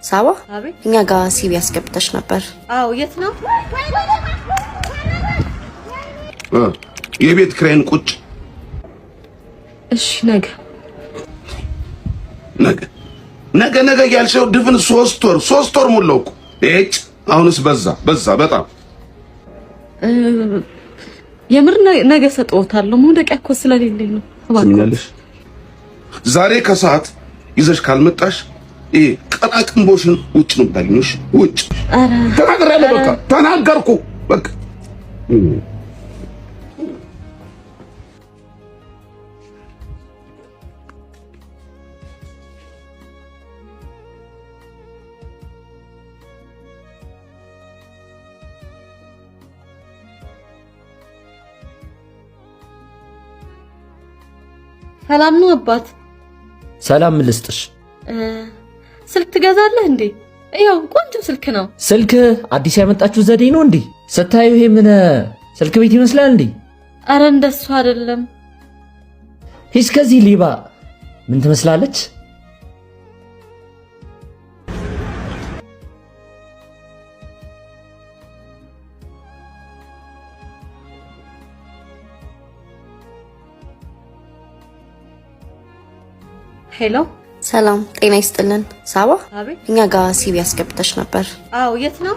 ሳባ እኛ ጋር ሲቪ ያስገብተሽ ነበር። አዎ የት ነው? የቤት ክራይን ቁጭ። እሺ ነገ ያልሽው ድፍን 3 ወር ሙሉው እኮ እጭ። አሁንስ በዛ በጣም የምር ነገ ሰጥዎታለሁ። መውደቂያ እኮ ስለሌለኝ ነው። ትኛለሽ ዛሬ ከሰዓት ይዘሽ ካልመጣሽ ቀራቅንቦሽን ውጭ ነው ታግኝሽ። ውጭ ተናገራለሁ። በቃ ተናገርኩ። በቃ ሰላም ነው አባት? ሰላም ልስጥሽ። ስልክ ትገዛለህ እንዴ? ያው ቆንጆ ስልክ ነው። ስልክ አዲስ ያመጣችሁ ዘዴ ነው እንዴ? ስታዩ ይሄ ምን ስልክ ቤት ይመስላል እንዴ? አረ እንደሱ አይደለም። ሂስ ከዚህ ሊባ ምን ትመስላለች? ሄሎ ሰላም ጤና ይስጥልን። ሳባ አቤት። እኛ ጋር ሲቪ ያስገብተሽ ነበር። አዎ የት ነው?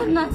እናት